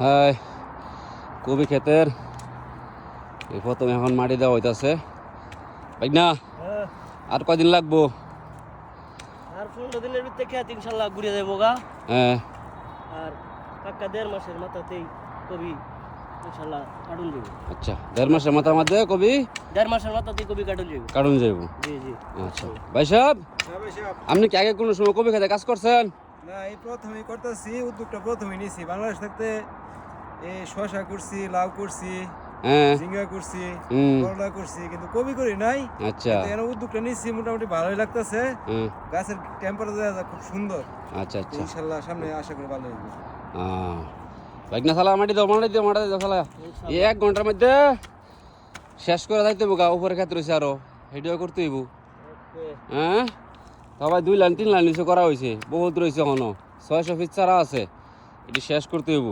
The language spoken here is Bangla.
হ্যাঁ, কবি ক্ষেতের এই প্রথমে এখন মাটি দেওয়া হইতাছে। না হ্যাঁ, আর কয়দিন লাগবো? আর 15 দিনের ভিতরে খেত ইনশাল্লাহ ঘুরে যাবো গা। হ্যাঁ, আর পাক্কা 1.5 মাসের মাথাতেই কবি ইনশাল্লাহ কাটুন যাবো। আচ্ছা 1.5 মাসের মাথার মধ্যে কবি 1.5 মাসের মাথাতেই কবি কাটুন যাবো। কাটুন যাইব। জি জি। আচ্ছা ভাই সাহেব, আপনি কি আগে কোনো সময় কবি খেতে কাজ করছেন? না, এই প্রথমেই করতেছি, উদ্যোগটা প্রথমেই নিছি। বাংলাদেশ থাকতে এই শশা করছি, লাউ করছি, হ্যাঁ। ঝিঙ্গা করছি, হুম। করলা করছি, কিন্তু কবি করি নাই। আচ্ছা। কিন্তু এখানে উদ্যোগটা নিচ্ছি, মোটামুটি ভালোই লাগতেছে। হুম। গাছের টেম্পারেচার খুব সুন্দর। আচ্ছা আচ্ছা। ইনশাল্লাহ সামনে আশা করি ভালো হবে। বাইক না মাটি দাও মাটি দাও মাটি দাও শালা। এই 1 ঘন্টার মধ্যে শেষ করে যাইতে হইব গা। উপরে ক্ষেত্র রয়েছে আরো, হেডিও করতে হইব। হ্যাঁ, সবাই 2 লাইন 3 লাইন নিচে করা হয়েছে, বহুত রয়েছে এখনো 600 ফিট চারা আছে, এটি শেষ করতে হইব।